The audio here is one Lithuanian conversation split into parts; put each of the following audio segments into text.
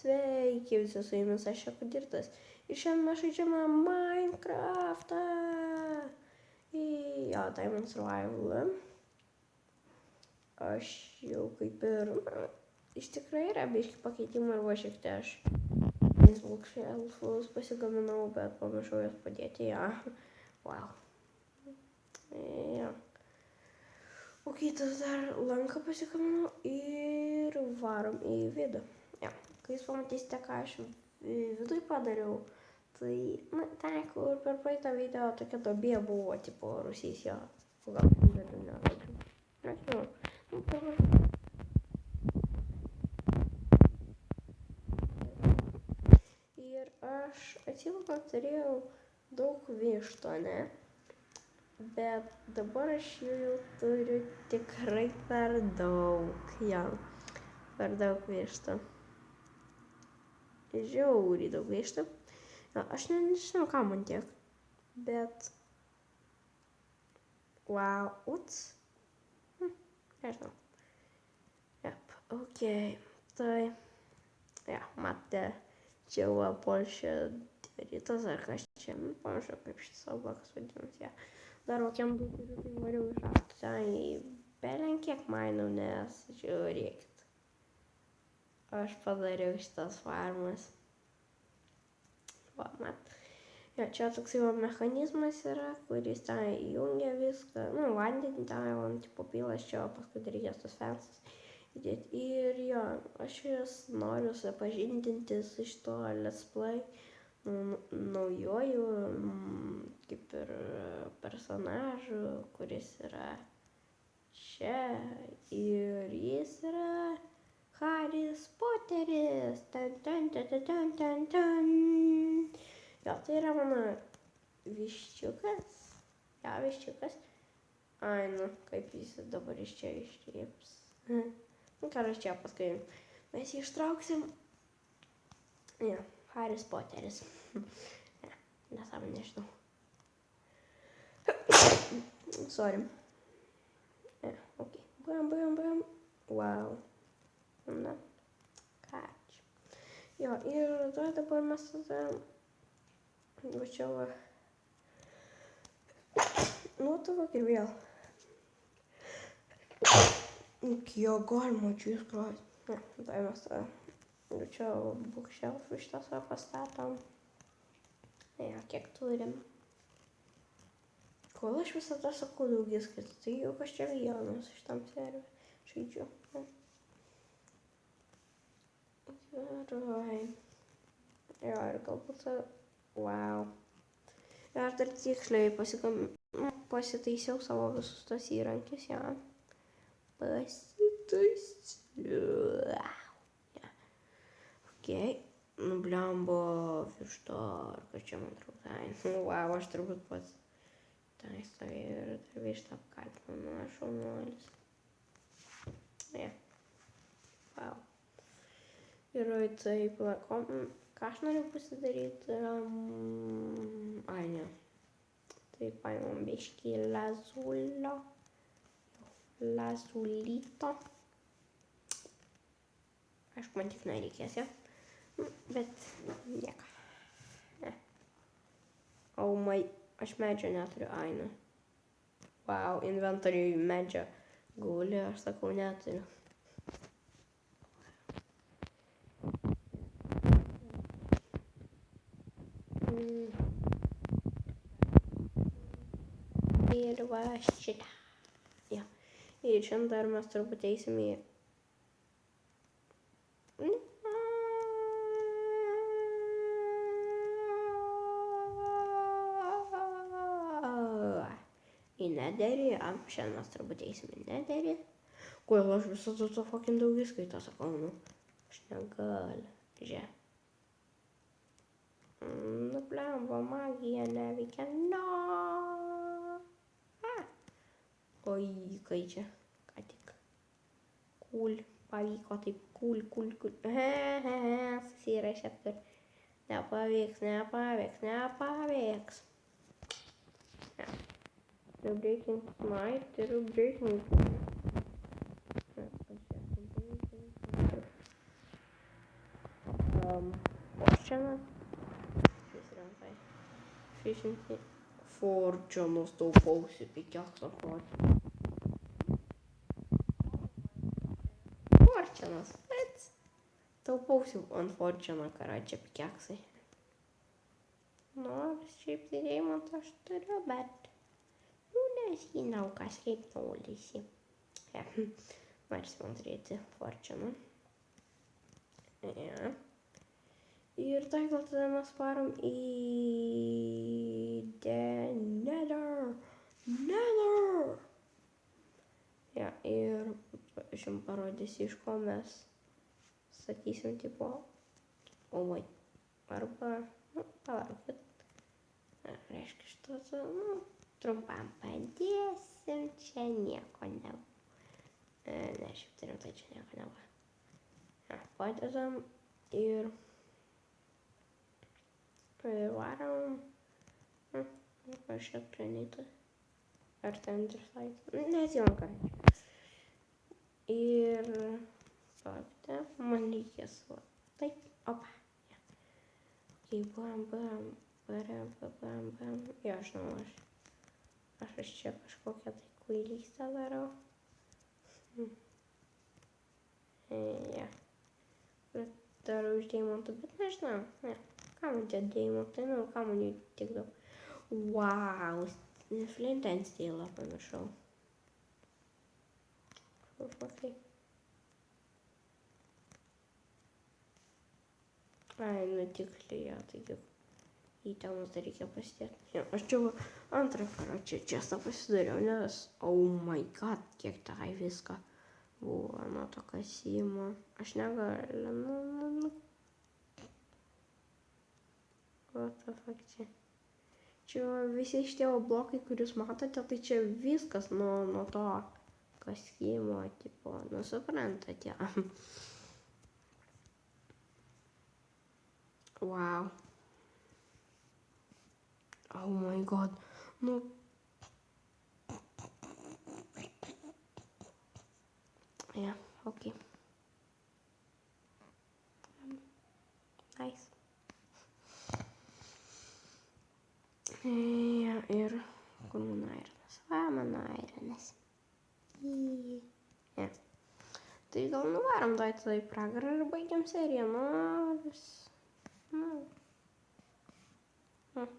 Sveiki visi, su jumis aš Kudirtas. Ir šiandien mes žaidžiame Minecraftą. Jo, Diamond Survival. Aš jau kaip ir, iš tikrųjų yra biški pakeitimų ir va šiek tiek aš bookshelfus pasigaminau, bet pamiršau jas padėti, ja. Wow. Ja. O kitas dar lanką pasigaminau ir varom į vidų. Ja. Kai jūs pamatysite, ką aš vidui padariau, tai, ten, kur per praeitą video tokia duobė buvo, tipo, Rusys, jo. Gal vidų nerodžiau. Nežinau. Ir aš atsimenu, kad turėjau daug vištų, ne? Bet dabar aš jų jau turiu tikrai per daug, ja. Per daug vištų. Žiauriai daug vištų. Ja, aš nežinau, ką man tiek. Bet... Wow, uts. Nežinau. Jep, okei. Tai... Ja, matė, čia buvo Polšė rytas ar kas čia. Panašu, kaip šitas oblakas vadinasi. Ja. Dar kokiam du turiu, tai variau iš aktų. Ten į belenkiek mainau, nes žiūrėkit. Aš padariau šitas farmas. Va, mat. Ja, čia toks jau mechanizmas yra, kuris ten įjungia viską. Vandenį ten jau tipo pilas čia, o paskui reikės tos fensus įdėti. Ir jo, aš jas noriu supažindinti su šito let's play naujoju, kaip ir personažu, kuris yra čia. Ir jis yra Haris Poteris. Jo, tai yra mano viščiukas. Ja, viščiukas. Ai, kaip jis dabar iš čia išreips. Ką aš čia paskui mes jį ištrauksim. Ja, Haris Poteris. Ja, nesąmonė, nežinau. Sorry. Ja, okei. Bam. Wow. Na, ką čia. Jo, ir dabar mes tada, va čia va, tavo ir vėl. Jo, galima čia įskroti. Ne, tai mes tada, va čia bookshelfų šitą savo pastatom. Ja, kiek turim. Kol aš visada sakau daugiskaitų, tai jau kažkiek vienas šitam serveriui žaidžiu. Gerai. Jo, ir galbūt... Wow. Ir aš dar tiksliai pasitaisiau savo visus tos įrankius, ja. Pasitaisiau. Ja. Okei. Blembo virš to, ar kad čia man trūktai. Wow, aš turbūt pats ten stovėjau ir dar vištą apkaltinau. Aš šaunuolis. Ja. Wow. Ir taip, ką aš noriu pasidaryti, ai ne, tai paimam biškį lazulito, aišku, man tik nereikės, ja, bet nieko, ne, aš medžio neturiu, ai ne, wow, inventoriui medžio guli, aš sakau neturiu. Ir va šitą. Ja. Ir šiandien dar mes turbūt eisim į... Į nederį. Šiandien mes turbūt eisim į nederį. Kodėl aš visada to fucking daugiskaitą sakau, Aš negaliu. Žiūrėk. Blemba, magija neveikia, Oi, kai čia, ką tik. Cool, pavyko taip, cool. Susirašė tur. Nepavyks. Ja. Breaking smite ir breaking. Fortuną. Išsirinkai. 600 Fortunos taupausi pikeksą Fortuną. Fortunos, bet taupausi ant Fortuno, karočią pikeksai. Nors šiaip tai Deimantą aš turiu, bet nežinau, kas kaip norisi. Norisi man turėti Fortuną. Ja. Ir tai gal tada mes varom į The Nether. Ja, ir aš jums parodysiu, iš ko mes sakysim, tipo, oi, arba, palaukit. Reiškia, šitas, trumpam padėsim, čia nieko nebuvo. Ne, šiaip tai rimtai čia nieko nebuvo. Ja, padedam ir varom. Aš čia planetas. Ar ten dirslait? Neatsimenu, ką. Ir palaukite, man reikės va. Taip, opa. Okay, bam. Jo, žinau, aš čia kažkokią tai kvailystę darau. Ja. Darau iš deimantų, bet nežinau. Ne. Ką man tie deimantai, ką man jų tik daug. Wow, Flint and Steel pamiršau. Okay. Ai, tiksliai, taigi įtemus dar reikia pasidėti. Ja, aš čia antrą karą čia pasidariau, nes, oh my god, kiek tai viską buvo nuo to kasimo. Aš negaliu, What the fuck čia? Čia visi šitie blokai, kurius matote, tai čia viskas nuo to kasimo, tipo, suprantate. Wow. Oh my god. Yeah, okay. Nice. Ja, ir kur mano airinas? Mano airinas. Ja. Tai gal nuvarom tada į pragarą ir baigiam seriją.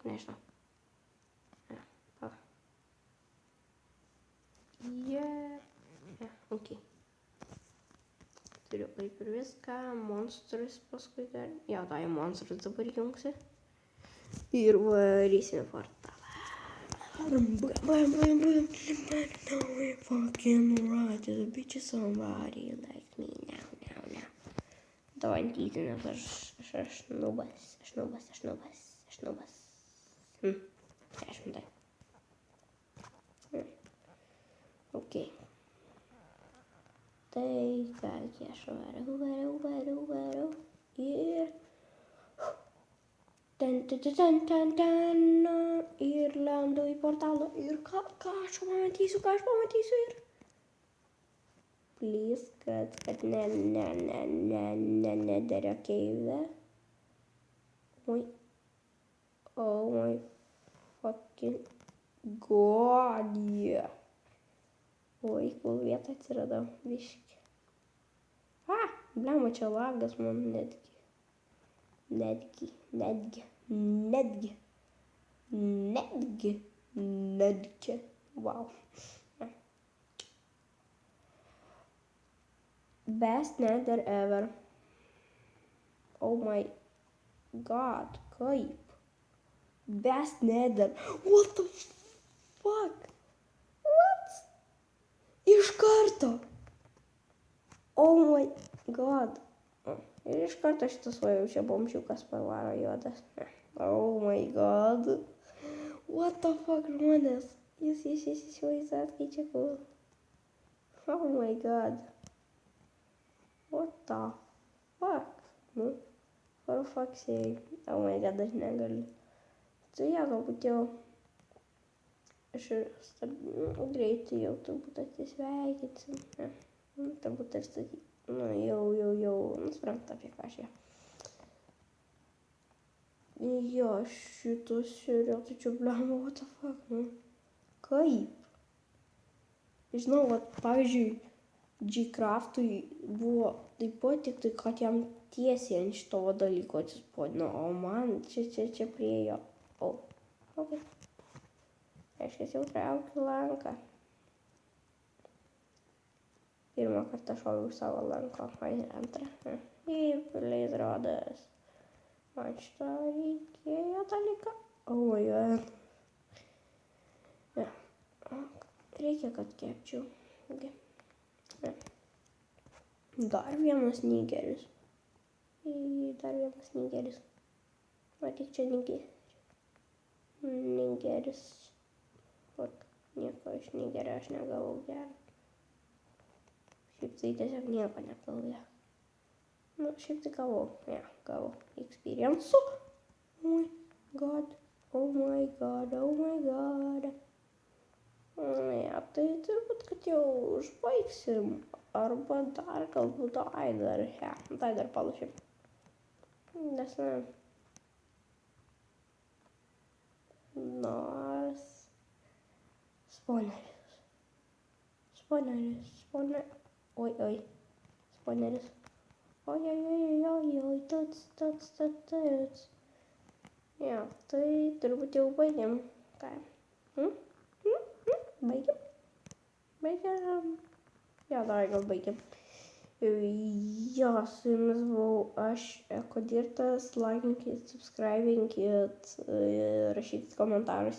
Nežinau. Okay. Turiu kaip ir viską, monstrus paskui dar. Jo, tai monstrus dabar jungsi. Ir varysime portalą. Fucking right, the bitch is somebody like me now. Давай антиты, nes aš nubas. Aš tai. Okay. Tai kągi aš varau. Ir ir lendu į portalą. Ir ką aš pamatysiu ir... Please, kad nederia keive. Oh my fucking god, yeah. Oi, kol vietą atsiradau, biški. Blema, čia lagas man netgi. Wow. Best nether ever. Oh my god, kaip? Best nether. What the fuck? What? Iš karto. Oh my god. Ir iš karto šitas jau čia bomžiukas pavaro juodas. Oh my god. What the fuck, žmonės? Jūs įsivaizduojat, kai čia cool. Oh my god. What the fuck? For fuck's sake. Oh my god, aš negaliu. Tai jie galbūt jau... Aš greitai jau turbūt atsisveikinsim. Turbūt ir statyti. Jau. Nuspręsta apie ką aš ją. Jo, šitus žiūrėjau, tai čia blemba, what the fuck, nu. Kaip? Žinau, vat, pavyzdžiui, G-Craftui buvo taip pat, tik tai, kad jam tiesiai ant šito dalyko atsispaudino, o man čia prie jo. O, ok. Reiškia, jau traukiu lanką. Pirmą kartą šoviau savo lanko, o ir antrą. Įpiliais rodas. Man šito reikėjo dalyką. Oh my god. Ja. Reikia, kad kepčiau. Okay. Ja. Dar vienas nigeris. Matyk, čia nigeris. Vat, nieko iš nigerio aš negavau gerą. Šiaip tai tiesiog nieko negavau. Nu, šiaip tai gavau. Ja, gavau experience. Oh my god. Ja, tai turbūt, kad jau užbaigsim. Arba dar galbūt dar palašim. Nes nors spawneris. Oi. Spawneris. Oi, tuts. Ja, tai turbūt jau baigiam. Ką? Baigiam. Ja, dar gal baigiam. Jo, su jumis buvau aš, Ekodirtas, laikinkit, subscribinkit, rašykit komentarus.